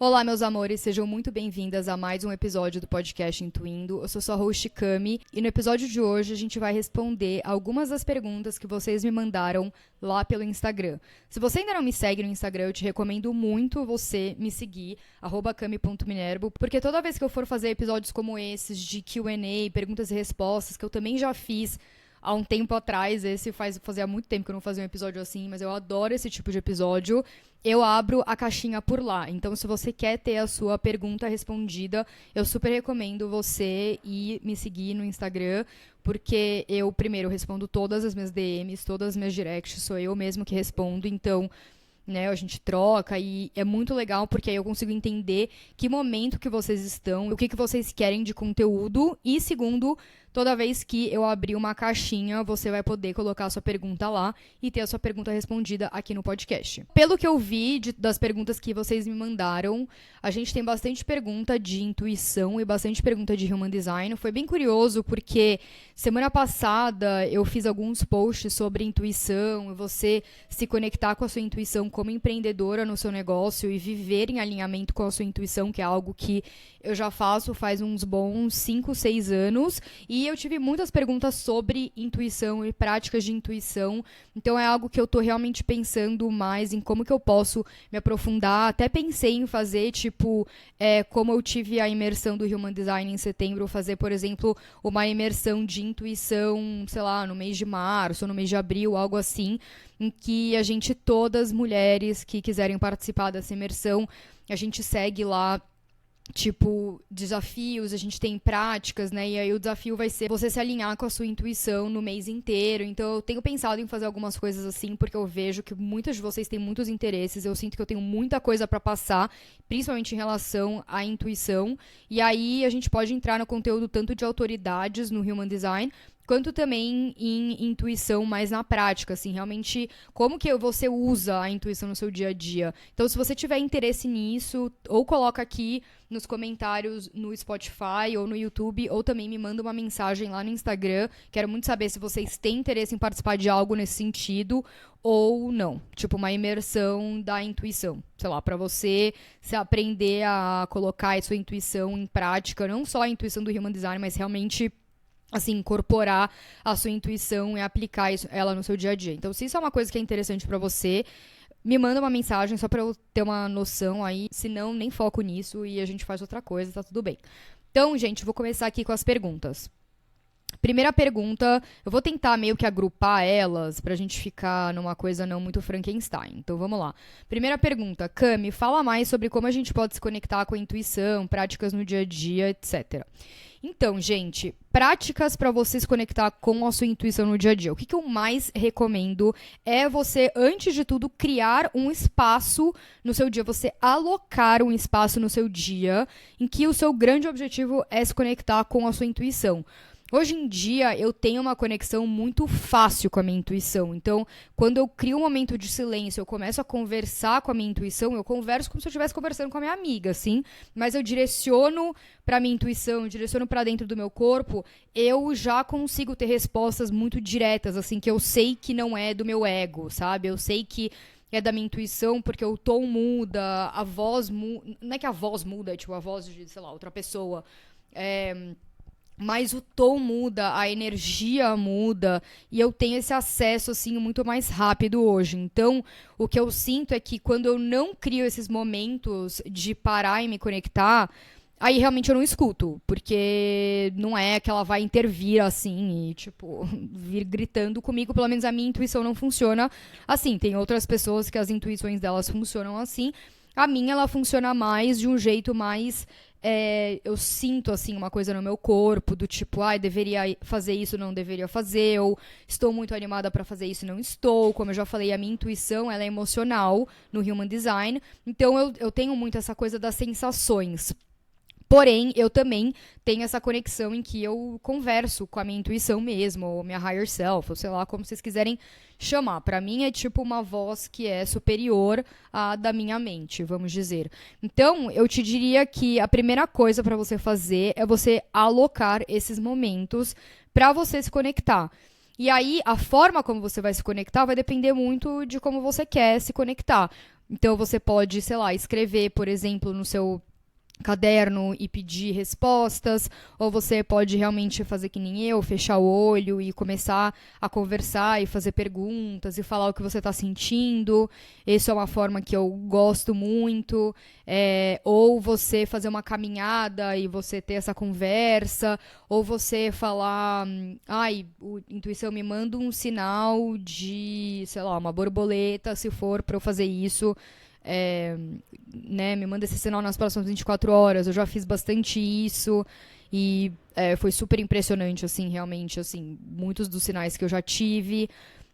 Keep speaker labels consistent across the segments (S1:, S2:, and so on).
S1: Olá, meus amores, sejam muito bem-vindas a mais um episódio do podcast Intuindo. Eu sou sua host Cami e no episódio de hoje a gente vai responder algumas das perguntas que vocês me mandaram lá pelo Instagram. Se você ainda não me segue no Instagram, eu te recomendo muito você me seguir, @cami.minervo, porque toda vez que eu for fazer episódios como esses de Q&A, perguntas e respostas, que eu também já fiz há um tempo atrás, fazia muito tempo que eu não fazia um episódio assim, mas eu adoro esse tipo de episódio, eu abro a caixinha por lá. Então, se você quer ter a sua pergunta respondida, eu super recomendo você ir me seguir no Instagram, porque eu, primeiro, respondo todas as minhas DMs, todas as minhas directs, sou eu mesmo que respondo, então, né, a gente troca e é muito legal porque aí eu consigo entender que momento que vocês estão, o que vocês querem de conteúdo e, segundo, toda vez que eu abrir uma caixinha, você vai poder colocar a sua pergunta lá e ter a sua pergunta respondida aqui no podcast. Pelo que eu vi das perguntas que vocês me mandaram, a gente tem bastante pergunta de intuição e bastante pergunta de human design. Foi bem curioso porque semana passada eu fiz alguns posts sobre intuição e você se conectar com a sua intuição como empreendedora no seu negócio e viver em alinhamento com a sua intuição, que é algo que eu já faço faz uns bons 5, 6 anos. E eu tive muitas perguntas sobre intuição e práticas de intuição. Então é algo que eu tô realmente pensando mais em como que eu posso me aprofundar. Até pensei em fazer, como eu tive a imersão do Human Design em setembro, fazer, por exemplo, uma imersão de intuição, sei lá, no mês de março, no mês de abril, algo assim, em que a gente, todas mulheres que quiserem participar dessa imersão, a gente segue lá desafios, a gente tem práticas, né? E aí o desafio vai ser você se alinhar com a sua intuição no mês inteiro. Então eu tenho pensado em fazer algumas coisas assim, porque eu vejo que muitas de vocês têm muitos interesses, eu sinto que eu tenho muita coisa pra passar, principalmente em relação à intuição. E aí a gente pode entrar no conteúdo tanto de autoridades no Human Design, quanto também em intuição mais na prática, assim, realmente como que você usa a intuição no seu dia a dia. Então, se você tiver interesse nisso, ou coloca aqui nos comentários no Spotify ou no YouTube, ou também me manda uma mensagem lá no Instagram. Quero muito saber se vocês têm interesse em participar de algo nesse sentido ou não. Tipo, uma imersão da intuição. Sei lá, pra você se aprender a colocar a sua intuição em prática, não só a intuição do Human Design, mas realmente assim, incorporar a sua intuição e aplicar ela no seu dia a dia. Então, se isso é uma coisa que é interessante pra você, me manda uma mensagem só pra eu ter uma noção aí. Se não, nem foco nisso e a gente faz outra coisa, tá tudo bem. Então, gente, vou começar aqui com as perguntas. Primeira pergunta, eu vou tentar meio que agrupar elas pra gente ficar numa coisa não muito Frankenstein. Então vamos lá. Primeira pergunta, Cami, fala mais sobre como a gente pode se conectar com a intuição, práticas no dia a dia, etc. Então, gente, práticas para você se conectar com a sua intuição no dia a dia. O que eu mais recomendo é você, antes de tudo, criar um espaço no seu dia, você alocar um espaço no seu dia em que o seu grande objetivo é se conectar com a sua intuição. Hoje em dia, eu tenho uma conexão muito fácil com a minha intuição. Então, quando eu crio um momento de silêncio, eu começo a conversar com a minha intuição, eu converso como se eu estivesse conversando com a minha amiga, assim. Mas eu direciono para minha intuição, eu direciono para dentro do meu corpo, eu já consigo ter respostas muito diretas, assim, que eu sei que não é do meu ego, sabe? Eu sei que é da minha intuição, porque o tom muda, a voz muda. Não é que a voz muda, é tipo a voz de, sei lá, outra pessoa. Mas o tom muda, a energia muda e eu tenho esse acesso assim muito mais rápido hoje. Então, o que eu sinto é que quando eu não crio esses momentos de parar e me conectar, aí realmente eu não escuto, porque não é que ela vai intervir assim e, vir gritando comigo. Pelo menos a minha intuição não funciona assim. Tem outras pessoas que as intuições delas funcionam assim. A minha, ela funciona mais de um jeito mais eu sinto, assim, uma coisa no meu corpo, do tipo, deveria fazer isso, não deveria fazer, ou estou muito animada para fazer isso, não estou. Como eu já falei, a minha intuição, ela é emocional no Human Design, então eu tenho muito essa coisa das sensações. Porém, eu também tenho essa conexão em que eu converso com a minha intuição mesmo, ou minha higher self, ou sei lá, como vocês quiserem chamar. Pra mim é tipo uma voz que é superior à da minha mente, vamos dizer. Então, eu te diria que a primeira coisa pra você fazer é você alocar esses momentos pra você se conectar. E aí, a forma como você vai se conectar vai depender muito de como você quer se conectar. Então você pode, sei lá, escrever, por exemplo, no seu caderno e pedir respostas, ou você pode realmente fazer que nem eu, fechar o olho e começar a conversar e fazer perguntas e falar o que você está sentindo. Essa é uma forma que eu gosto muito. Ou você fazer uma caminhada e você ter essa conversa, ou você falar, ai, intuição me manda um sinal de, sei lá, uma borboleta, se for para eu fazer isso. É, né, me manda esse sinal nas próximas 24 horas. Eu já fiz bastante isso e foi super impressionante, assim, realmente, assim, muitos dos sinais que eu já tive.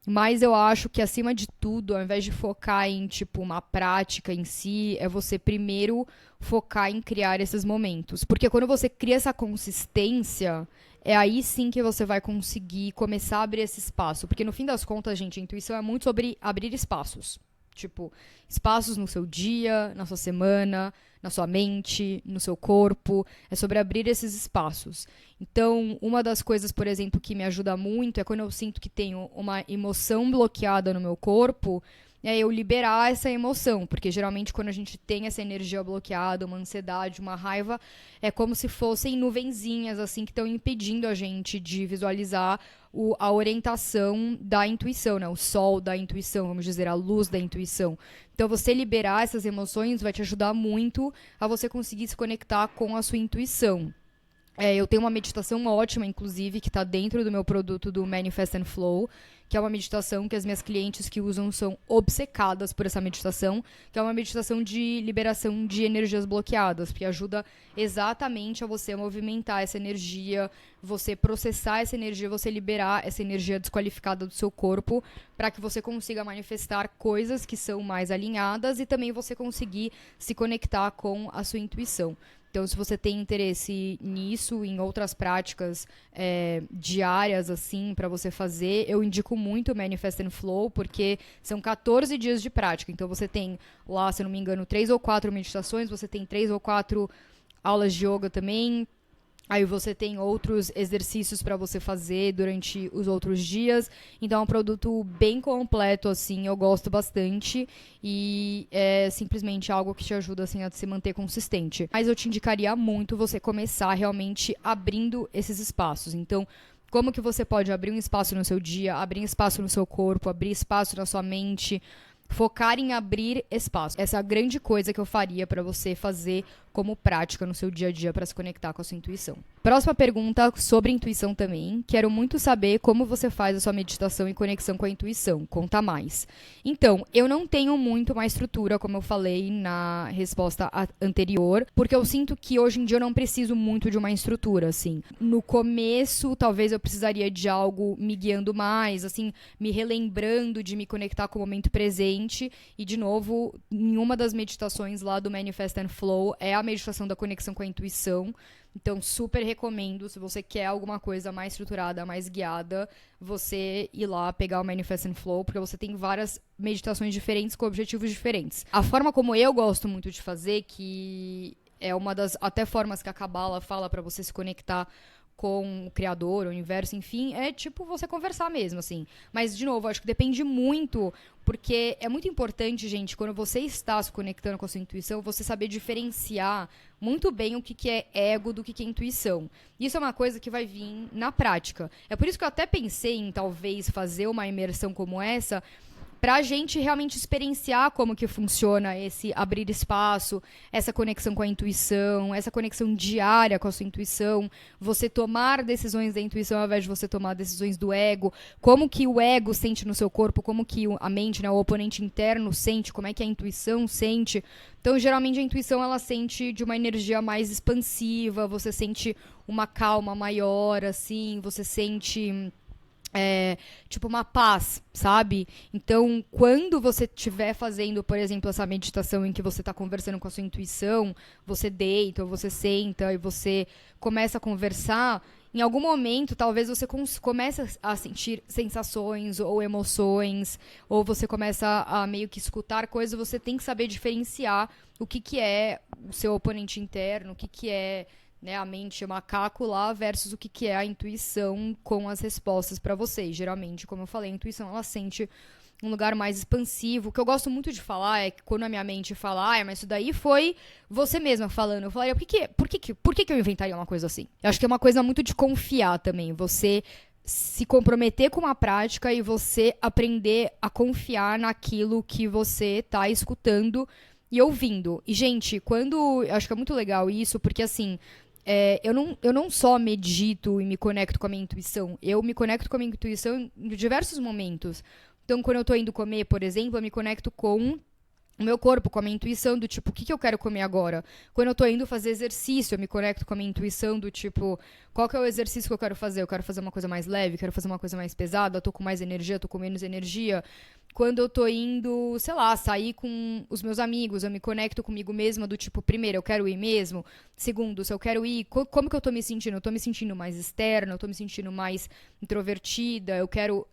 S1: Mas eu acho que, acima de tudo, ao invés de focar em, tipo, uma prática em si, é você primeiro focar em criar esses momentos. Porque quando você cria essa consistência, é aí sim que você vai conseguir começar a abrir esse espaço. Porque, no fim das contas, gente, a intuição é muito sobre abrir espaços. Tipo, espaços no seu dia, na sua semana, na sua mente, no seu corpo. É sobre abrir esses espaços. Então, uma das coisas, por exemplo, que me ajuda muito é quando eu sinto que tenho uma emoção bloqueada no meu corpo, é eu liberar essa emoção. Porque geralmente quando a gente tem essa energia bloqueada, uma ansiedade, uma raiva, é como se fossem nuvenzinhas, assim, que estão impedindo a gente de visualizar a orientação da intuição, né? O sol da intuição, vamos dizer, a luz da intuição. Então, você liberar essas emoções vai te ajudar muito a você conseguir se conectar com a sua intuição. Eu tenho uma meditação ótima, inclusive, que está dentro do meu produto do Manifest and Flow, que é uma meditação que as minhas clientes que usam são obcecadas por essa meditação, que é uma meditação de liberação de energias bloqueadas, que ajuda exatamente a você movimentar essa energia, você processar essa energia, você liberar essa energia desqualificada do seu corpo, para que você consiga manifestar coisas que são mais alinhadas e também você conseguir se conectar com a sua intuição. Então, se você tem interesse nisso, em outras práticas diárias, assim, para você fazer, eu indico muito o Manifest and Flow, porque são 14 dias de prática. Então, você tem lá, se eu não me engano, 3 ou 4 meditações, você tem 3 ou 4 aulas de yoga também. Aí você tem outros exercícios para você fazer durante os outros dias. Então é um produto bem completo, assim, eu gosto bastante. E é simplesmente algo que te ajuda, assim, a se manter consistente. Mas eu te indicaria muito você começar realmente abrindo esses espaços. Então, como que você pode abrir um espaço no seu dia, abrir espaço no seu corpo, abrir espaço na sua mente, focar em abrir espaço. Essa é a grande coisa que eu faria para você fazer como prática no seu dia a dia para se conectar com a sua intuição. Próxima pergunta sobre intuição também. Quero muito saber como você faz a sua meditação em conexão com a intuição. Conta mais. Então, eu não tenho muito uma estrutura, como eu falei na resposta anterior, porque eu sinto que hoje em dia eu não preciso muito de uma estrutura, assim. No começo, talvez eu precisaria de algo me guiando mais, assim, me relembrando de me conectar com o momento presente. E, de novo, em uma das meditações lá do Manifest and Flow é a meditação da conexão com a intuição. Então, super recomendo, se você quer alguma coisa mais estruturada, mais guiada, você ir lá pegar o Manifest and Flow, porque você tem várias meditações diferentes com objetivos diferentes. A forma como eu gosto muito de fazer, que é uma das até formas que a Kabbalah fala para você se conectar com o criador, o universo, enfim, é tipo você conversar mesmo, assim. Mas, de novo, acho que depende muito, porque é muito importante, gente, quando você está se conectando com a sua intuição, você saber diferenciar muito bem o que é ego do que é intuição. Isso é uma coisa que vai vir na prática. É por isso que eu até pensei em, talvez, fazer uma imersão como essa, pra gente realmente experienciar como que funciona esse abrir espaço, essa conexão com a intuição, essa conexão diária com a sua intuição, você tomar decisões da intuição ao invés de você tomar decisões do ego, como que o ego sente no seu corpo, como que a mente, né, o oponente interno sente, como é que a intuição sente. Então, geralmente, a intuição, ela sente de uma energia mais expansiva, você sente uma calma maior, assim, você sente tipo uma paz, sabe? Então, quando você estiver fazendo, por exemplo, essa meditação em que você está conversando com a sua intuição, você deita ou você senta e você começa a conversar, em algum momento, talvez você comece a sentir sensações ou emoções, ou você começa a meio que escutar coisas, você tem que saber diferenciar o que é o seu oponente interno, o que é, né, a mente, o macaco lá, versus o que é a intuição com as respostas para você. E, geralmente, como eu falei, a intuição, ela sente um lugar mais expansivo. O que eu gosto muito de falar é que quando a minha mente fala, mas isso daí foi você mesma falando. Eu falaria, por que eu inventaria uma coisa assim? Eu acho que é uma coisa muito de confiar também. Você se comprometer com uma prática e você aprender a confiar naquilo que você tá escutando e ouvindo. E, gente, eu acho que é muito legal isso, porque assim, eu não só medito e me conecto com a minha intuição, eu me conecto com a minha intuição em diversos momentos. Então, quando eu tô indo comer, por exemplo, eu me conecto com o meu corpo, com a minha intuição do tipo, o que eu quero comer agora? Quando eu tô indo fazer exercício, eu me conecto com a minha intuição do tipo, qual que é o exercício que eu quero fazer? Eu quero fazer uma coisa mais leve, quero fazer uma coisa mais pesada, eu tô com mais energia, eu tô com menos energia. Quando eu tô indo, sei lá, sair com os meus amigos, eu me conecto comigo mesma do tipo, primeiro, eu quero ir mesmo. Segundo, se eu quero ir, como que eu tô me sentindo? Eu tô me sentindo mais externa, eu tô me sentindo mais introvertida, eu quero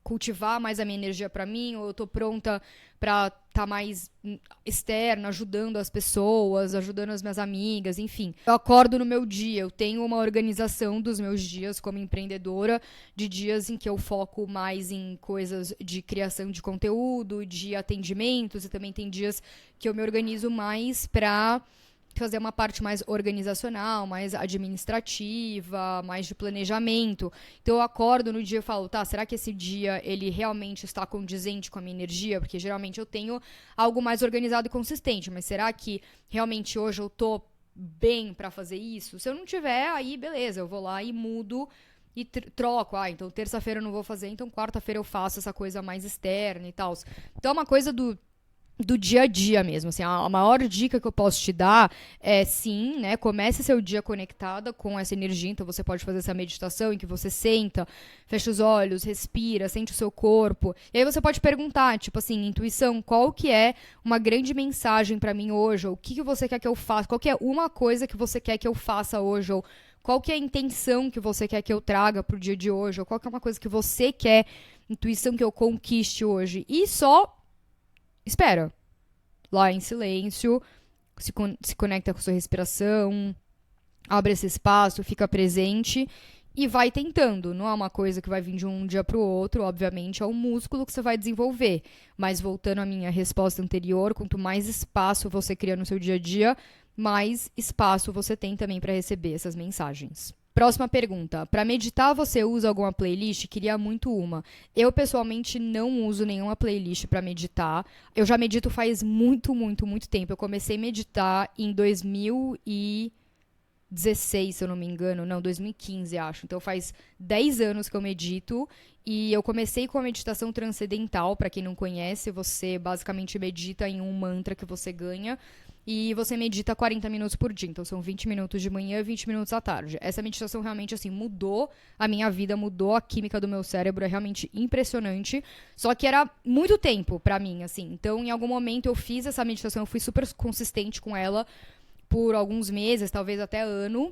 S1: cultivar mais a minha energia pra mim, ou eu tô pronta pra tá mais externa, ajudando as pessoas, ajudando as minhas amigas, enfim. Eu acordo no meu dia, eu tenho uma organização dos meus dias como empreendedora, de dias em que eu foco mais em coisas de criação de conteúdo, de atendimentos, e também tem dias que eu me organizo mais pra fazer uma parte mais organizacional, mais administrativa, mais de planejamento. Então eu acordo no dia e falo, tá, será que esse dia ele realmente está condizente com a minha energia? Porque geralmente eu tenho algo mais organizado e consistente, mas será que realmente hoje eu tô bem pra fazer isso? Se eu não tiver, aí beleza, eu vou lá e mudo e troco. Então terça-feira eu não vou fazer, então quarta-feira eu faço essa coisa mais externa e tal. Então é uma coisa do dia a dia mesmo, assim, a maior dica que eu posso te dar é sim, né, comece seu dia conectada com essa energia, então você pode fazer essa meditação em que você senta, fecha os olhos, respira, sente o seu corpo, e aí você pode perguntar, tipo assim, intuição, qual que é uma grande mensagem pra mim hoje, ou o que você quer que eu faça, qual que é uma coisa que você quer que eu faça hoje, ou qual que é a intenção que você quer que eu traga pro dia de hoje, ou qual que é uma coisa que você quer, intuição que eu conquiste hoje, e só espera. Lá em silêncio, se conecta com a sua respiração, abre esse espaço, fica presente e vai tentando. Não é uma coisa que vai vir de um dia para o outro, obviamente, é um músculo que você vai desenvolver. Mas voltando à minha resposta anterior, quanto mais espaço você cria no seu dia a dia, mais espaço você tem também para receber essas mensagens. Próxima pergunta. Para meditar, você usa alguma playlist? Queria muito uma. Eu, pessoalmente, não uso nenhuma playlist para meditar. Eu já medito faz muito, muito, muito tempo. Eu comecei a meditar em 2016, se eu não me engano. Não, 2015, acho. Então, faz 10 anos que eu medito. E eu comecei com a meditação transcendental. Para quem não conhece, você basicamente medita em um mantra que você ganha. E você medita 40 minutos por dia. Então, são 20 minutos de manhã e 20 minutos à tarde. Essa meditação realmente, assim, mudou a minha vida, mudou a química do meu cérebro. É realmente impressionante. Só que era muito tempo pra mim, assim. Então, em algum momento, eu fiz essa meditação. Eu fui super consistente com ela por alguns meses, talvez até ano.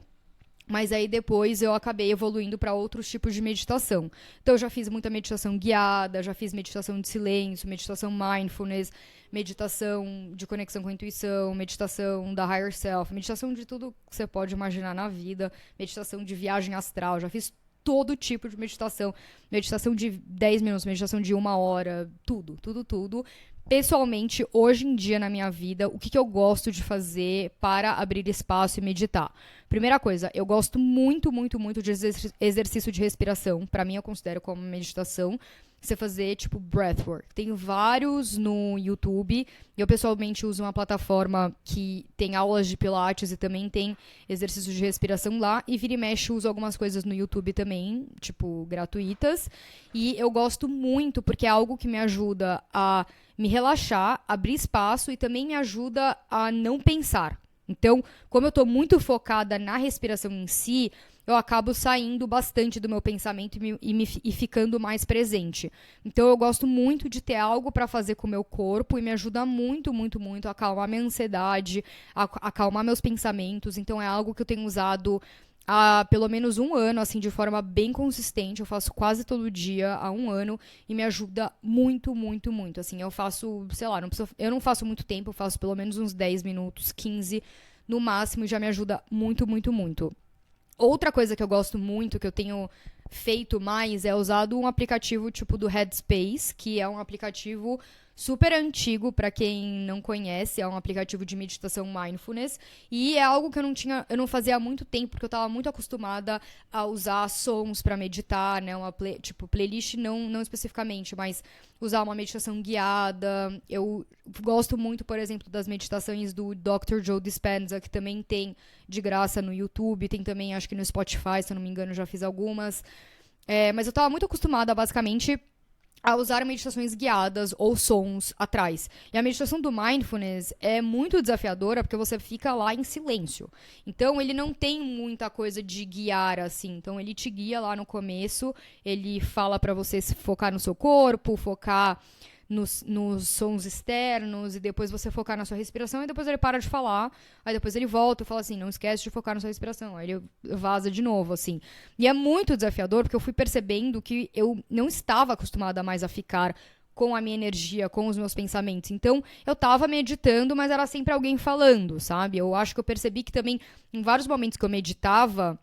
S1: Mas aí depois eu acabei evoluindo para outros tipos de meditação. Então eu já fiz muita meditação guiada, já fiz meditação de silêncio, meditação mindfulness, meditação de conexão com a intuição, meditação da higher self, meditação de tudo que você pode imaginar na vida, meditação de viagem astral, já fiz todo tipo de meditação, meditação de 10 minutos, meditação de 1 hora, tudo, tudo, tudo. Pessoalmente, hoje em dia na minha vida, o que eu gosto de fazer para abrir espaço e meditar? Primeira coisa, eu gosto muito, muito, muito de exercício de respiração. Para mim, eu considero como meditação. Você fazer, tipo, breathwork. Tem vários no YouTube. Eu, pessoalmente, uso uma plataforma que tem aulas de pilates e também tem exercícios de respiração lá. E vira e mexe, uso algumas coisas no YouTube também, tipo, gratuitas. E eu gosto muito porque é algo que me ajuda a me relaxar, abrir espaço e também me ajuda a não pensar. Então, como eu tô muito focada na respiração em si, eu acabo saindo bastante do meu pensamento e ficando mais presente. Então, eu gosto muito de ter algo para fazer com o meu corpo e me ajuda muito, muito, muito a acalmar minha ansiedade, a acalmar meus pensamentos. Então, é algo que eu tenho usado há pelo menos 1 ano, assim, de forma bem consistente. Eu faço quase todo dia há 1 ano e me ajuda muito, muito, muito. Assim, eu faço, sei lá, eu não faço muito tempo, eu faço pelo menos uns 10 minutos, 15 no máximo, e já me ajuda muito, muito, muito. Outra coisa que eu gosto muito, que eu tenho feito mais é usado um aplicativo tipo do Headspace, que é um aplicativo super antigo para quem não conhece, é um aplicativo de meditação mindfulness e é algo que eu não fazia há muito tempo porque eu estava muito acostumada a usar sons para meditar, né, tipo playlist não especificamente, mas usar uma meditação guiada. Eu gosto muito, por exemplo, das meditações do Dr. Joe Dispenza, que também tem de graça no YouTube, tem também acho que no Spotify, se eu não me engano, já fiz algumas. Mas eu estava muito acostumada, basicamente, a usar meditações guiadas ou sons atrás. E a meditação do mindfulness é muito desafiadora porque você fica lá em silêncio. Então, ele não tem muita coisa de guiar assim. Então, ele te guia lá no começo, ele fala pra você se focar no seu corpo, focar nos sons externos e depois você focar na sua respiração e depois ele para de falar, aí depois ele volta e fala assim, não esquece de focar na sua respiração, aí ele vaza de novo, assim. E é muito desafiador porque eu fui percebendo que eu não estava acostumada mais a ficar com a minha energia, com os meus pensamentos. Então, eu tava meditando, mas era sempre alguém falando, sabe? Eu acho que eu percebi que também, em vários momentos que eu meditava,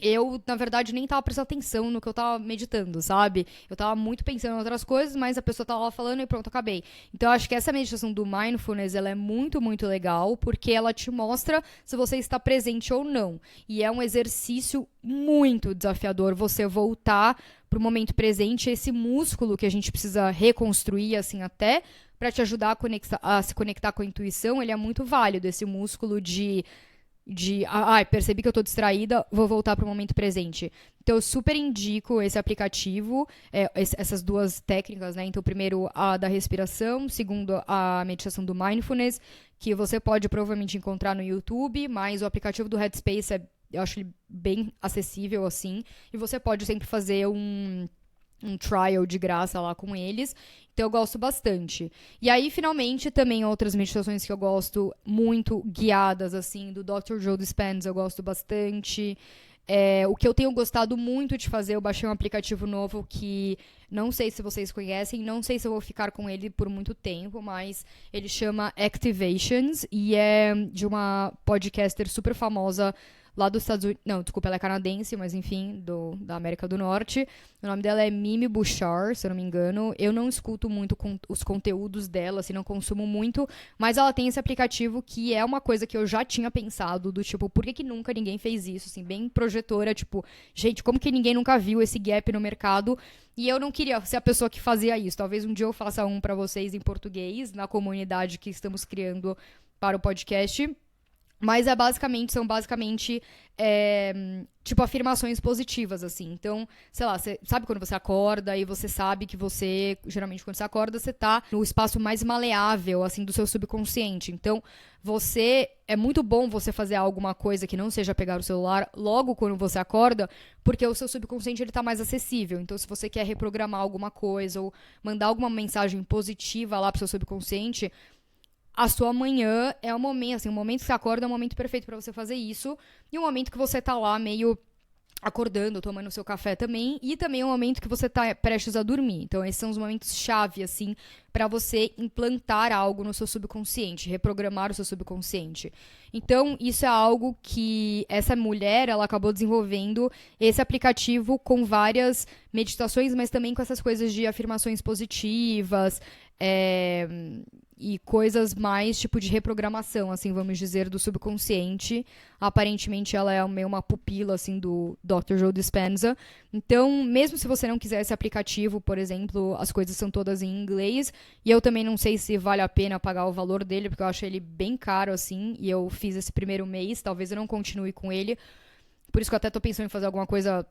S1: eu, na verdade, nem tava prestando atenção no que eu tava meditando, sabe? Eu tava muito pensando em outras coisas, mas a pessoa tava lá falando e pronto, acabei. Então, eu acho que essa meditação do mindfulness, ela é muito, muito legal, porque ela te mostra se você está presente ou não. E é um exercício muito desafiador você voltar pro momento presente, esse músculo que a gente precisa reconstruir, assim, até para te ajudar a se conectar com a intuição, ele é muito válido, esse músculo percebi que eu tô distraída, vou voltar pro momento presente. Então, eu super indico esse aplicativo, essas duas técnicas, né? Então, primeiro, a da respiração, segundo, a meditação do mindfulness, que você pode provavelmente encontrar no YouTube, mas o aplicativo do Headspace, eu acho ele bem acessível, assim, e você pode sempre fazer um trial de graça lá com eles. Então eu gosto bastante. E aí, finalmente, também outras meditações que eu gosto muito, guiadas, assim, do Dr. Joe Dispenza, eu gosto bastante. O que eu tenho gostado muito de fazer, eu baixei um aplicativo novo que não sei se vocês conhecem, não sei se eu vou ficar com ele por muito tempo, mas ele chama Activations e é de uma podcaster super famosa lá dos Estados Unidos. Não, desculpa, ela é canadense, mas enfim, da América do Norte. O nome dela é Mimi Bouchard, se eu não me engano. Eu não escuto muito os conteúdos dela, assim, não consumo muito, mas ela tem esse aplicativo que é uma coisa que eu já tinha pensado, do tipo, por que nunca ninguém fez isso, assim, bem projetora, tipo, gente, como que ninguém nunca viu esse gap no mercado? E eu não queria ser a pessoa que fazia isso. Talvez um dia eu faça um pra vocês em português, na comunidade que estamos criando para o podcast. Mas são basicamente tipo afirmações positivas, assim. Então, sei lá, você sabe quando você acorda e você sabe que você, geralmente quando você acorda, você tá no espaço mais maleável, assim, do seu subconsciente. Então, é muito bom você fazer alguma coisa que não seja pegar o celular logo quando você acorda, porque o seu subconsciente ele tá mais acessível. Então, se você quer reprogramar alguma coisa ou mandar alguma mensagem positiva lá pro seu subconsciente, a sua manhã é o momento, assim, o momento que você acorda é o momento perfeito pra você fazer isso. E o momento que você tá lá meio acordando, tomando o seu café também. E também o momento que você tá prestes a dormir. Então, esses são os momentos chave, assim, pra você implantar algo no seu subconsciente, reprogramar o seu subconsciente. Então, isso é algo que essa mulher, ela acabou desenvolvendo esse aplicativo com várias meditações, mas também com essas coisas de afirmações positivas, e coisas mais tipo de reprogramação, assim, vamos dizer, do subconsciente. Aparentemente ela é meio uma pupila, assim, do Dr. Joe Dispenza. Então, mesmo se você não quiser esse aplicativo, por exemplo, as coisas são todas em inglês, e eu também não sei se vale a pena pagar o valor dele, porque eu acho ele bem caro, assim, e eu fiz esse primeiro mês, talvez eu não continue com ele. Por isso que eu até tô pensando em fazer alguma coisa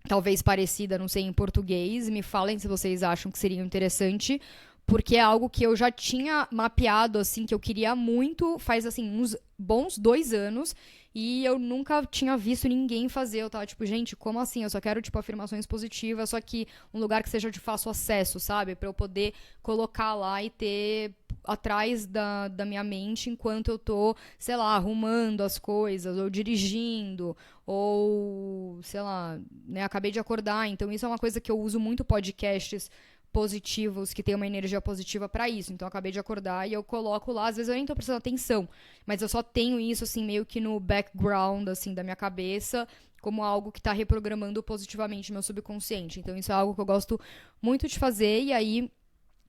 S1: talvez parecida, não sei, em português. Me falem se vocês acham que seria interessante, porque é algo que eu já tinha mapeado, assim, que eu queria muito, faz, assim, uns bons 2 anos, e eu nunca tinha visto ninguém fazer. Eu tava, tipo, gente, como assim? Eu só quero, tipo, afirmações positivas, só que um lugar que seja de fácil acesso, sabe? Pra eu poder colocar lá e ter atrás da minha mente enquanto eu tô, sei lá, arrumando as coisas, ou dirigindo, ou, sei lá, né, acabei de acordar. Então, isso é uma coisa que eu uso muito podcasts positivos, que tem uma energia positiva pra isso. Então eu acabei de acordar e eu coloco lá, às vezes eu nem tô prestando atenção, mas eu só tenho isso assim meio que no background assim da minha cabeça, como algo que tá reprogramando positivamente meu subconsciente. Então isso é algo que eu gosto muito de fazer. E aí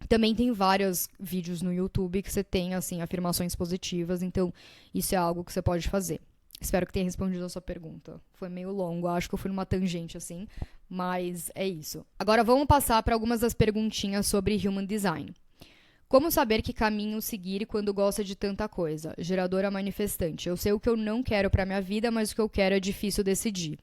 S1: também tem vários vídeos no YouTube que você tem assim afirmações positivas, então isso é algo que você pode fazer. Espero que tenha respondido a sua pergunta. Foi meio longo, acho que eu fui numa tangente assim, mas é isso. Agora vamos passar para algumas das perguntinhas sobre Human Design. Como saber que caminho seguir quando gosta de tanta coisa? Geradora manifestante. Eu sei o que eu não quero para minha vida, mas o que eu quero é difícil decidir.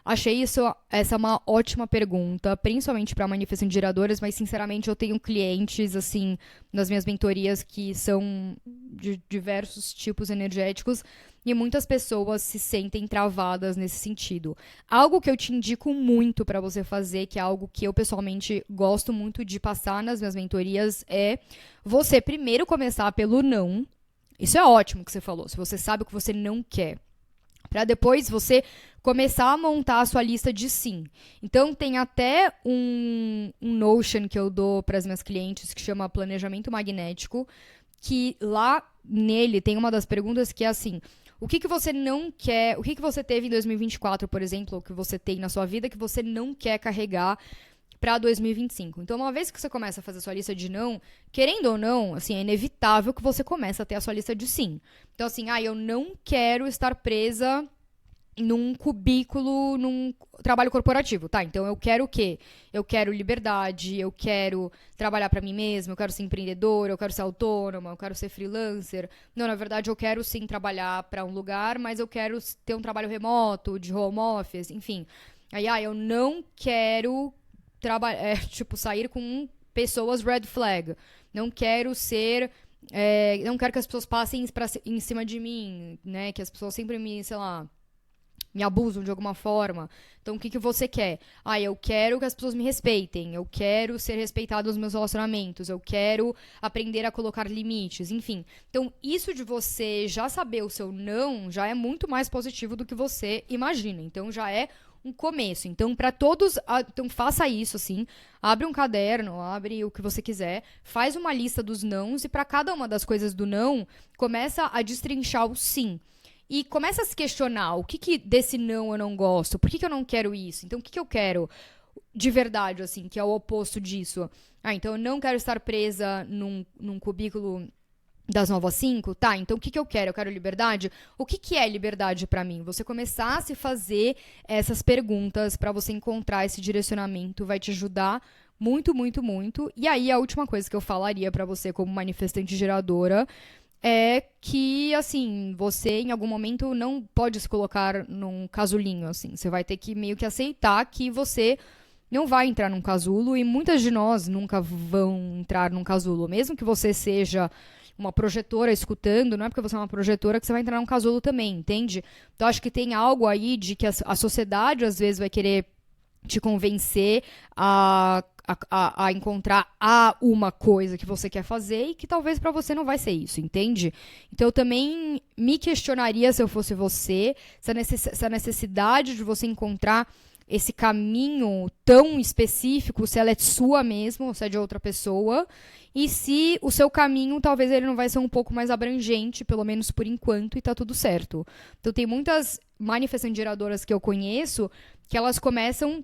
S1: Achei essa uma ótima pergunta, principalmente para manifestantes geradoras, mas sinceramente eu tenho clientes assim nas minhas mentorias que são de diversos tipos energéticos e muitas pessoas se sentem travadas nesse sentido. Algo que eu te indico muito para você fazer, que é algo que eu pessoalmente gosto muito de passar nas minhas mentorias, é você primeiro começar pelo não. Isso é ótimo que você falou, se você sabe o que você não quer. Para depois você começar a montar a sua lista de sim. Então, tem até um Notion que eu dou para as minhas clientes que chama Planejamento Magnético, que lá nele tem uma das perguntas que é assim: o que você não quer, o que você teve em 2024, por exemplo, ou que você tem na sua vida que você não quer carregar para 2025. Então, uma vez que você começa a fazer a sua lista de não, querendo ou não, assim, é inevitável que você comece a ter a sua lista de sim. Então, assim, eu não quero estar presa num cubículo, num trabalho corporativo, tá? Então eu quero o quê? Eu quero liberdade, eu quero trabalhar pra mim mesma, eu quero ser empreendedora, eu quero ser autônoma, eu quero ser freelancer. Não, na verdade eu quero sim trabalhar pra um lugar, mas eu quero ter um trabalho remoto, de home office, enfim. Aí, eu não quero sair com pessoas red flag. Não quero ser... não quero que as pessoas passem em cima de mim, né? Que as pessoas sempre sei lá, me abusam de alguma forma. Então, o que você quer? Eu quero que as pessoas me respeitem. Eu quero ser respeitado nos meus relacionamentos. Eu quero aprender a colocar limites. Enfim. Então, isso de você já saber o seu não já é muito mais positivo do que você imagina. Então, já é um começo. Então, para todos... Então, faça isso, assim. Abre um caderno, abre o que você quiser. Faz uma lista dos nãos. E para cada uma das coisas do não, começa a destrinchar o sim. E começa a se questionar, o que desse não eu não gosto? Por que eu não quero isso? Então, o que eu quero de verdade, assim, que é o oposto disso? Então eu não quero estar presa num cubículo das 9 às 5? Tá, então o que eu quero? Eu quero liberdade? O que é liberdade pra mim? Você começar a se fazer essas perguntas pra você encontrar esse direcionamento vai te ajudar muito, muito, muito. E aí, a última coisa que eu falaria pra você como manifestante geradora é que, assim, você em algum momento não pode se colocar num casulinho, assim. Você vai ter que meio que aceitar que você não vai entrar num casulo e muitas de nós nunca vão entrar num casulo. Mesmo que você seja uma projetora escutando, não é porque você é uma projetora que você vai entrar num casulo também, entende? Então, acho que tem algo aí de que a sociedade, às vezes, vai querer te convencer a encontrar uma coisa que você quer fazer e que talvez pra você não vai ser isso, entende? Então eu também me questionaria, se eu fosse você, essa necessidade de você encontrar esse caminho tão específico, se ela é sua mesmo ou se é de outra pessoa, e se o seu caminho talvez ele não vai ser um pouco mais abrangente, pelo menos por enquanto, e tá tudo certo. Então tem muitas manifestantes geradoras que eu conheço que elas começam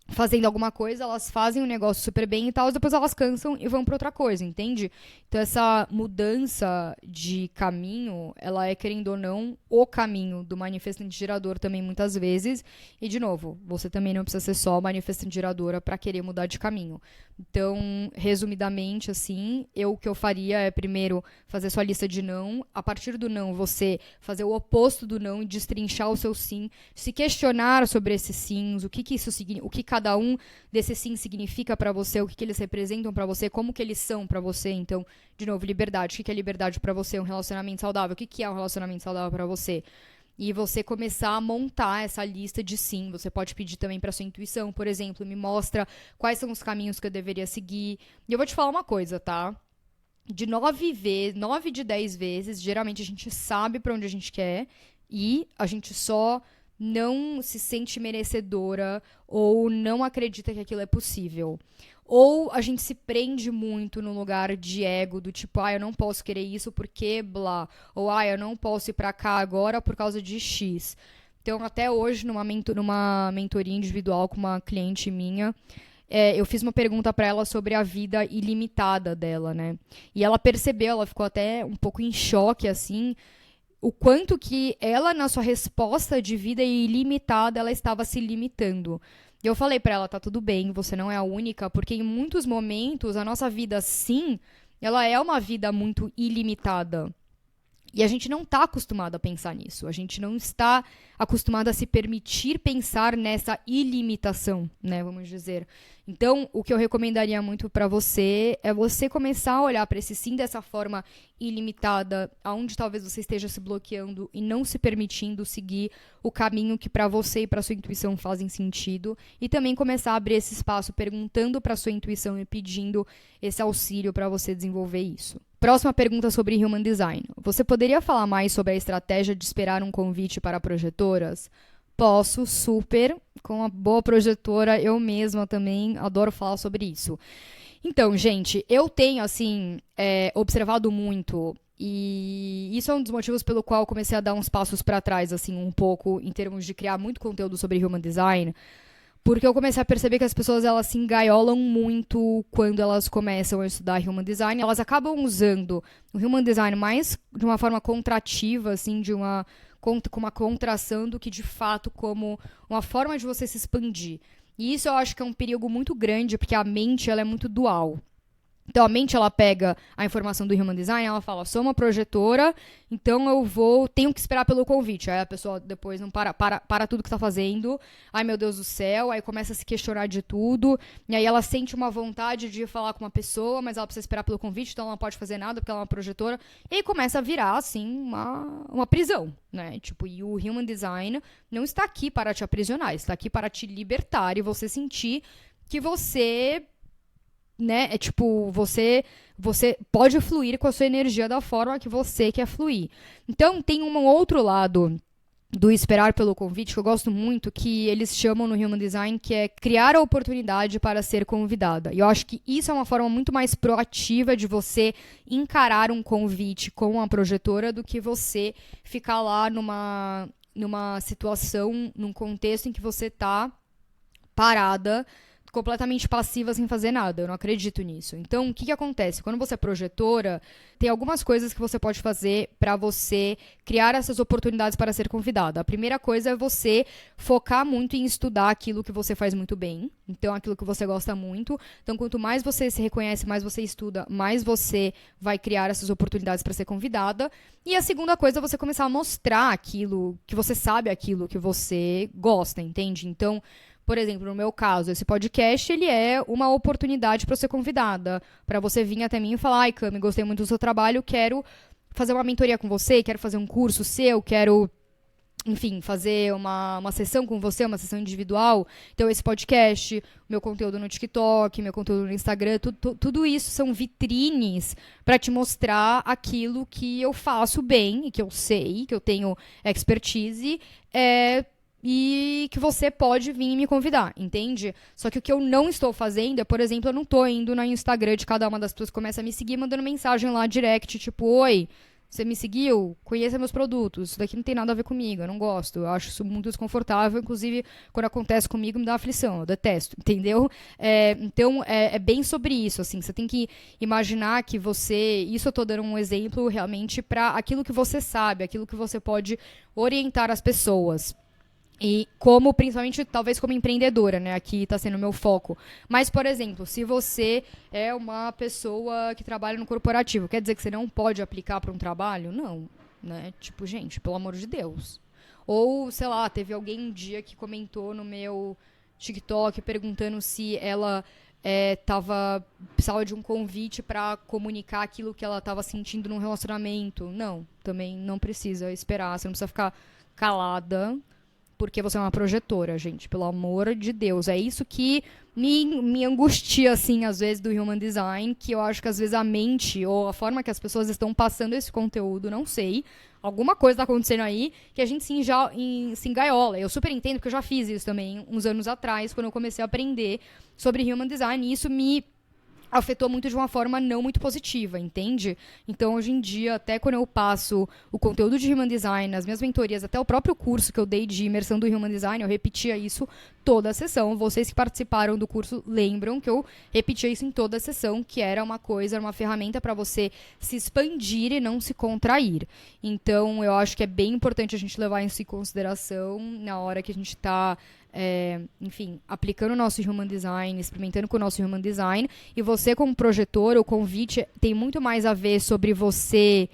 S1: fazendo alguma coisa, elas fazem um negócio super bem e tal, depois elas cansam e vão pra outra coisa, entende? Então essa mudança de caminho, ela é, querendo ou não, o caminho do manifestante gerador também muitas vezes. E, de novo, você também não precisa ser só manifestante geradora pra querer mudar de caminho. Então, resumidamente, assim, o que eu faria é, primeiro, fazer sua lista de não. A partir do não, você fazer o oposto do não e destrinchar o seu sim. Se questionar sobre esses sims, o que isso significa, o que cada um desses sims significa pra você, o que eles representam pra você, como que eles são pra você. Então, de novo, liberdade. O que é liberdade pra você? Um relacionamento saudável. O que é um relacionamento saudável pra você? E você começar a montar essa lista de sim. Você pode pedir também para sua intuição, por exemplo, me mostra quais são os caminhos que eu deveria seguir. E eu vou te falar uma coisa, tá? De 9 de 10 vezes, geralmente a gente sabe para onde a gente quer e a gente só não se sente merecedora ou não acredita que aquilo é possível. Ou a gente se prende muito no lugar de ego, do tipo, eu não posso querer isso porque blá. Ou, eu não posso ir pra cá agora por causa de X. Então, até hoje, numa mentoria individual com uma cliente minha, eu fiz uma pergunta pra ela sobre a vida ilimitada dela, né? E ela percebeu, ela ficou até um pouco em choque, assim, o quanto que ela, na sua resposta de vida ilimitada, ela estava se limitando. E eu falei pra ela, tá tudo bem, você não é a única, porque em muitos momentos a nossa vida, sim, ela é uma vida muito ilimitada. E a gente não está acostumado a pensar nisso. A gente não está acostumado a se permitir pensar nessa ilimitação, né? Vamos dizer. Então, o que eu recomendaria muito para você é você começar a olhar para esse sim dessa forma ilimitada, aonde talvez você esteja se bloqueando e não se permitindo seguir o caminho que para você e para sua intuição fazem sentido, e também começar a abrir esse espaço perguntando para sua intuição e pedindo esse auxílio para você desenvolver isso. Próxima pergunta sobre Human Design. Você poderia falar mais sobre a estratégia de esperar um convite para projetoras? Posso, super. Com uma boa projetora, eu mesma também adoro falar sobre isso. Então, gente, eu tenho, assim, observado muito, e isso é um dos motivos pelo qual eu comecei a dar uns passos para trás, assim, um pouco, em termos de criar muito conteúdo sobre Human Design, porque eu comecei a perceber que as pessoas, elas se engaiolam muito quando elas começam a estudar Human Design. Elas acabam usando o Human Design mais de uma forma contrativa, assim, com uma contração, do que de fato como uma forma de você se expandir. E isso eu acho que é um perigo muito grande, porque a mente, ela é muito dual. Então, a mente, ela pega a informação do Human Design, ela fala, sou uma projetora, então tenho que esperar pelo convite. Aí a pessoa depois não para tudo que tá fazendo. Ai, meu Deus do céu. Aí começa a se questionar de tudo. E aí ela sente uma vontade de falar com uma pessoa, mas ela precisa esperar pelo convite, então ela não pode fazer nada porque ela é uma projetora. E aí começa a virar, assim, uma prisão, né? Tipo, e o Human Design não está aqui para te aprisionar, está aqui para te libertar e você sentir que você, né, você pode fluir com a sua energia da forma que você quer fluir. Então, tem um outro lado do esperar pelo convite que eu gosto muito, que eles chamam no Human Design, que é criar a oportunidade para ser convidada. E eu acho que isso é uma forma muito mais proativa de você encarar um convite com a projetora do que você ficar lá numa situação, num contexto em que você está parada, completamente passiva, sem fazer nada. Eu não acredito nisso. Então, o que acontece? Quando você é projetora, tem algumas coisas que você pode fazer para você criar essas oportunidades para ser convidada. A primeira coisa é você focar muito em estudar aquilo que você faz muito bem. Então, aquilo que você gosta muito. Então, quanto mais você se reconhece, mais você estuda, mais você vai criar essas oportunidades para ser convidada. E a segunda coisa é você começar a mostrar aquilo que você sabe, aquilo que você gosta, entende? Então, por exemplo, no meu caso, esse podcast, ele é uma oportunidade para ser convidada, para você vir até mim e falar, ai, Cami, gostei muito do seu trabalho, quero fazer uma mentoria com você, quero fazer um curso seu, quero, enfim, fazer uma sessão com você, uma sessão individual. Então, esse podcast, meu conteúdo no TikTok, meu conteúdo no Instagram, tudo isso são vitrines para te mostrar aquilo que eu faço bem, e que eu sei, que eu tenho expertise, e que você pode vir e me convidar, entende? Só que o que eu não estou fazendo é, por exemplo, eu não estou indo no Instagram de cada uma das pessoas que começa a me seguir, mandando mensagem lá direct, tipo, oi, você me seguiu? Conheça meus produtos. Isso daqui não tem nada a ver comigo, eu não gosto. Eu acho isso muito desconfortável, inclusive, quando acontece comigo, me dá aflição, eu detesto, entendeu? Então, é bem sobre isso, assim, você tem que imaginar que você, isso eu tô dando um exemplo realmente para aquilo que você sabe, aquilo que você pode orientar as pessoas. E como, principalmente, talvez como empreendedora, né? Aqui está sendo o meu foco. Mas, por exemplo, se você é uma pessoa que trabalha no corporativo, quer dizer que você não pode aplicar para um trabalho? Não, né? Tipo, gente, pelo amor de Deus. Ou, sei lá, teve alguém um dia que comentou no meu TikTok perguntando se ela precisava de um convite para comunicar aquilo que ela estava sentindo num relacionamento. Não, também não precisa esperar. Você não precisa ficar calada porque você é uma projetora, gente, pelo amor de Deus. É isso que me angustia, assim, às vezes, do Human Design, que eu acho que, às vezes, a mente ou a forma que as pessoas estão passando esse conteúdo, não sei, alguma coisa tá acontecendo aí que a gente se engaiola. Eu super entendo, porque eu já fiz isso também uns anos atrás, quando eu comecei a aprender sobre Human Design, e isso me afetou muito de uma forma não muito positiva, entende? Então, hoje em dia, até quando eu passo o conteúdo de Human Design, as minhas mentorias, até o próprio curso que eu dei de imersão do Human Design, eu repetia isso toda a sessão. Vocês que participaram do curso lembram que eu repetia isso em toda a sessão, que era uma coisa, uma ferramenta para você se expandir e não se contrair. Então, eu acho que é bem importante a gente levar isso em consideração na hora que a gente está enfim, aplicando o nosso Human Design, experimentando com o nosso Human Design. E você, como projetor, o convite tem muito mais a ver sobre você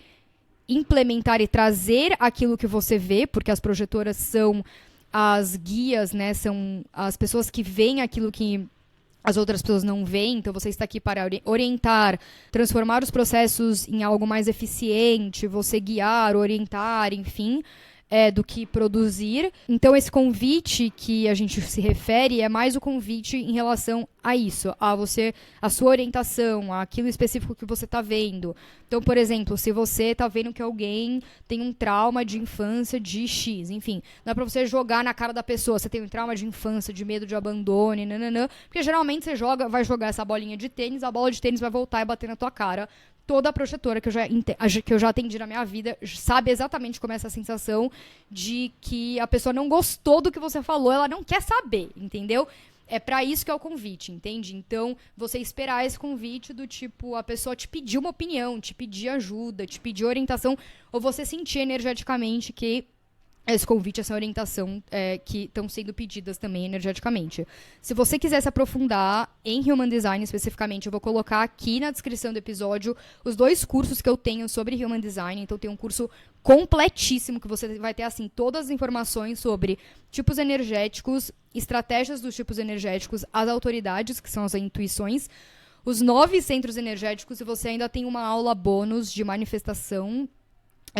S1: implementar e trazer aquilo que você vê, porque as projetoras são as guias, né? São as pessoas que veem aquilo que as outras pessoas não veem. Então, você está aqui para orientar, transformar os processos em algo mais eficiente, você guiar, orientar, enfim, do que produzir. Então, esse convite que a gente se refere é mais o convite em relação a isso, a você, a sua orientação, aquilo específico que você está vendo. Então, por exemplo, se você está vendo que alguém tem um trauma de infância de X, enfim, não é para você jogar na cara da pessoa, você tem um trauma de infância, de medo de abandono, nananã, porque geralmente você vai jogar essa bolinha de tênis, a bola de tênis vai voltar e bater na tua cara. Toda projetora que eu já atendi na minha vida sabe exatamente como é essa sensação de que a pessoa não gostou do que você falou, ela não quer saber, entendeu? É pra isso que é o convite, entende? Então, você esperar esse convite do tipo, a pessoa te pedir uma opinião, te pedir ajuda, te pedir orientação, ou você sentir energeticamente que esse convite, essa orientação que estão sendo pedidas também energeticamente. Se você quiser se aprofundar em Human Design especificamente, eu vou colocar aqui na descrição do episódio os 2 cursos que eu tenho sobre Human Design. Então, tem um curso completíssimo que você vai ter, assim, todas as informações sobre tipos energéticos, estratégias dos tipos energéticos, as autoridades, que são as intuições, os 9 centros energéticos, e você ainda tem uma aula bônus de manifestação,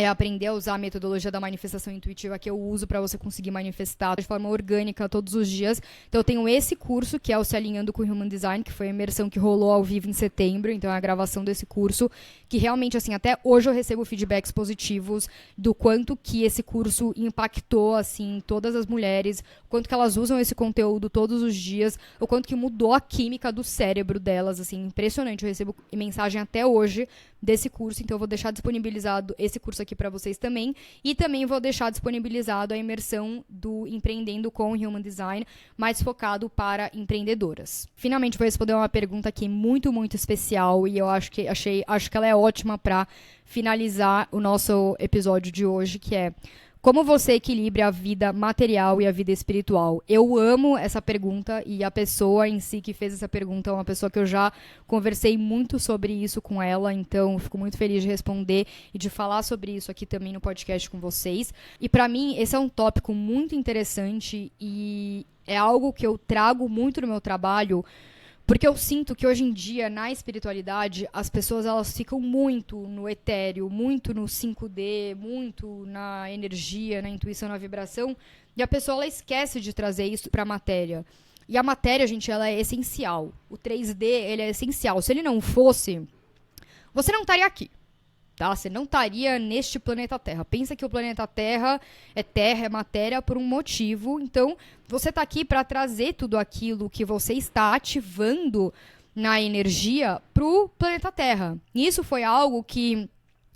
S1: aprender a usar a metodologia da manifestação intuitiva que eu uso para você conseguir manifestar de forma orgânica todos os dias. Então, eu tenho esse curso, que é o Se Alinhando com o Human Design, que foi a imersão que rolou ao vivo em setembro. Então, é a gravação desse curso, que realmente, assim, até hoje eu recebo feedbacks positivos do quanto que esse curso impactou, assim, todas as mulheres, o quanto que elas usam esse conteúdo todos os dias, o quanto que mudou a química do cérebro delas, assim, impressionante. Eu recebo mensagem até hoje desse curso, então eu vou deixar disponibilizado esse curso aqui para vocês também, e também vou deixar disponibilizado a imersão do Empreendendo com Human Design, mais focado para empreendedoras. Finalmente vou responder uma pergunta aqui muito, muito especial, e eu acho que ela é ótima para finalizar o nosso episódio de hoje, que é: como você equilibra a vida material e a vida espiritual? Eu amo essa pergunta, e a pessoa em si que fez essa pergunta é uma pessoa que eu já conversei muito sobre isso com ela, então fico muito feliz de responder e de falar sobre isso aqui também no podcast com vocês. E para mim, esse é um tópico muito interessante e é algo que eu trago muito no meu trabalho, porque eu sinto que hoje em dia, na espiritualidade, as pessoas elas ficam muito no etéreo, muito no 5D, muito na energia, na intuição, na vibração, e a pessoa ela esquece de trazer isso para a matéria. E a matéria, gente, ela é essencial. O 3D, ele é essencial. Se ele não fosse, você não estaria aqui. Tá? Você não estaria neste planeta Terra. Pensa que o planeta Terra, é matéria por um motivo. Então, você está aqui para trazer tudo aquilo que você está ativando na energia para o planeta Terra. E isso foi algo que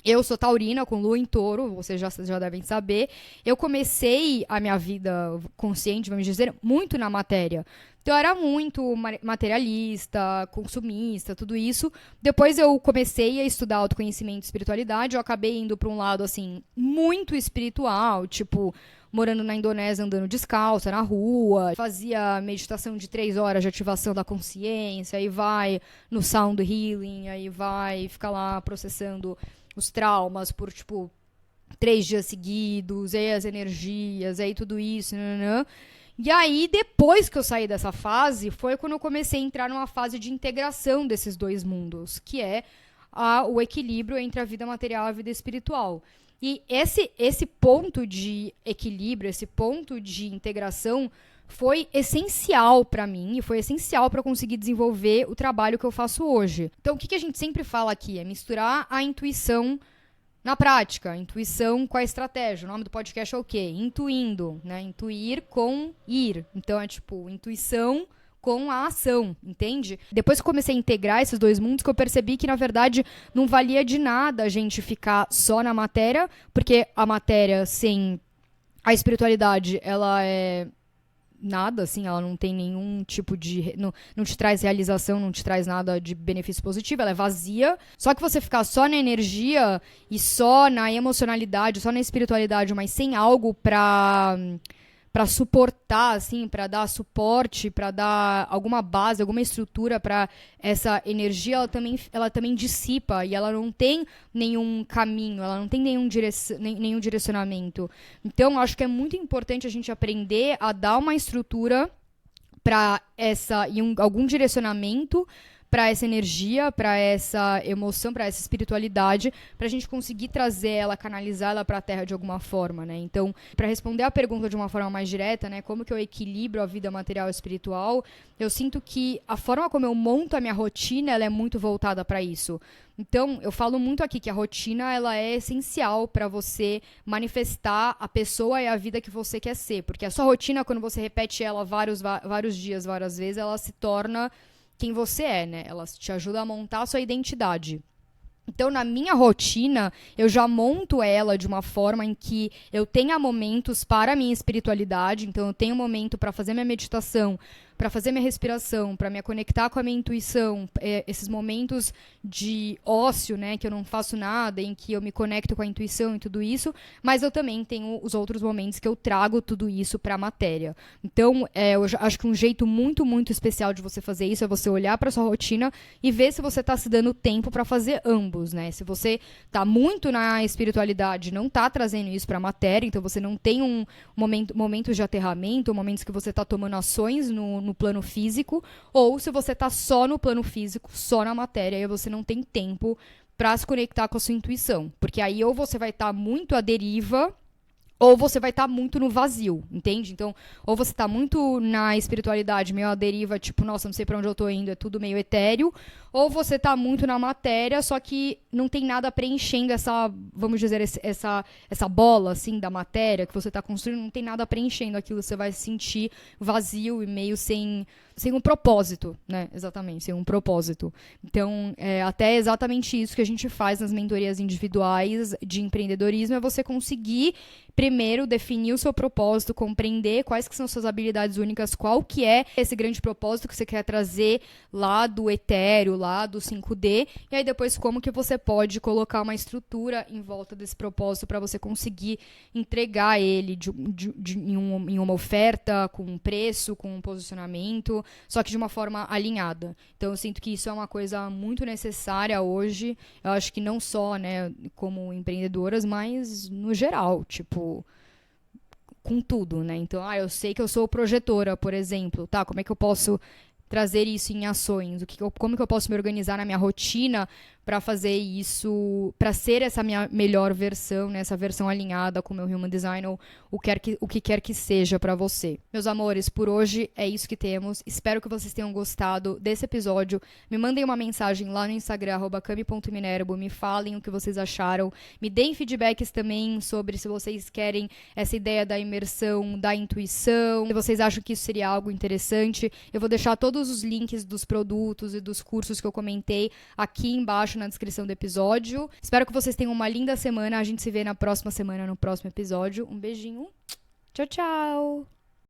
S1: eu sou taurina, com lua em touro, vocês já devem saber. Eu comecei a minha vida consciente, vamos dizer, muito na matéria. Então, eu era muito materialista, consumista, tudo isso. Depois eu comecei a estudar autoconhecimento e espiritualidade. Eu acabei indo para um lado, assim, muito espiritual, tipo, morando na Indonésia, andando descalça na rua. Fazia meditação de 3 horas de ativação da consciência, aí vai no sound healing, aí vai ficar lá processando os traumas por, tipo, 3 dias seguidos, aí as energias, aí tudo isso, nananã. E aí, depois que eu saí dessa fase, foi quando eu comecei a entrar numa fase de integração desses 2 mundos, que é o equilíbrio entre a vida material e a vida espiritual. E esse ponto de equilíbrio, esse ponto de integração foi essencial para mim e foi essencial para conseguir desenvolver o trabalho que eu faço hoje. Então, o que a gente sempre fala aqui é misturar a intuição na prática, intuição com a estratégia. O nome do podcast é o quê? Intuindo, né? Intuir com ir. Então, é tipo, intuição com a ação, entende? Depois que eu comecei a integrar esses dois mundos, que eu percebi que, na verdade, não valia de nada a gente ficar só na matéria, porque a matéria sem a espiritualidade, ela é nada, assim, ela não tem nenhum tipo de... Não te traz realização, não te traz nada de benefício positivo, ela é vazia. Só que você ficar só na energia e só na emocionalidade, só na espiritualidade, mas sem algo pra suportar, assim, para dar suporte, para dar alguma base, alguma estrutura para essa energia, ela também dissipa e ela não tem nenhum caminho, ela não tem nenhum direcionamento. Então, acho que é muito importante a gente aprender a dar uma estrutura para algum direcionamento para essa energia, para essa emoção, para essa espiritualidade, para a gente conseguir trazer ela, canalizar ela para a Terra de alguma forma, né? Então, para responder a pergunta de uma forma mais direta, né, como que eu equilibro a vida material e espiritual, eu sinto que a forma como eu monto a minha rotina, ela é muito voltada para isso. Então, eu falo muito aqui que a rotina, ela é essencial para você manifestar a pessoa e a vida que você quer ser, porque a sua rotina, quando você repete ela vários dias, várias vezes, ela se torna quem você é, né? Ela te ajuda a montar a sua identidade. Então, na minha rotina, eu já monto ela de uma forma em que eu tenha momentos para a minha espiritualidade. Então, eu tenho um momento para fazer minha meditação, para fazer minha respiração, para me conectar com a minha intuição, esses momentos de ócio, né, que eu não faço nada, em que eu me conecto com a intuição e tudo isso, mas eu também tenho os outros momentos que eu trago tudo isso para a matéria. Então, eu acho que um jeito muito, muito especial de você fazer isso é você olhar para sua rotina e ver se você está se dando tempo para fazer ambos, né? Se você está muito na espiritualidade, não está trazendo isso para a matéria, então você não tem momentos de aterramento, momentos que você está tomando ações no plano físico, ou se você tá só no plano físico, só na matéria, e você não tem tempo para se conectar com a sua intuição. Porque aí ou você vai estar muito à deriva, ou você vai estar muito no vazio, entende? Então, ou você está muito na espiritualidade, meio à deriva, tipo, nossa, não sei para onde eu tô indo, é tudo meio etéreo, ou você está muito na matéria, só que não tem nada preenchendo essa, vamos dizer, essa bola, assim, da matéria que você está construindo, não tem nada preenchendo aquilo, você vai se sentir vazio e meio sem um propósito, né? Exatamente, sem um propósito. Então, até exatamente isso que a gente faz nas mentorias individuais de empreendedorismo, é você conseguir primeiro definir o seu propósito, compreender quais que são suas habilidades únicas, qual que é esse grande propósito que você quer trazer lá do etéreo, lá do 5D, e aí depois como que você pode colocar uma estrutura em volta desse propósito para você conseguir entregar ele em uma oferta, com um preço, com um posicionamento, só que de uma forma alinhada. Então eu sinto que isso é uma coisa muito necessária hoje, eu acho que não só, né, como empreendedoras, mas no geral, tipo, com tudo, né? Então, eu sei que eu sou projetora, por exemplo, tá? Como é que eu posso trazer isso em ações? Como que eu posso me organizar na minha rotina para fazer isso, para ser essa minha melhor versão, né? Essa versão alinhada com o meu Human Design ou o que quer que seja para você. Meus amores, por hoje é isso que temos. Espero que vocês tenham gostado desse episódio. Me mandem uma mensagem lá no Instagram, @cami.minerbo, me falem o que vocês acharam. Me deem feedbacks também sobre se vocês querem essa ideia da imersão, da intuição, se vocês acham que isso seria algo interessante. Eu vou deixar todos os links dos produtos e dos cursos que eu comentei aqui embaixo na descrição do episódio. Espero que vocês tenham uma linda semana. A gente se vê na próxima semana, no próximo episódio. Um beijinho. Tchau, tchau!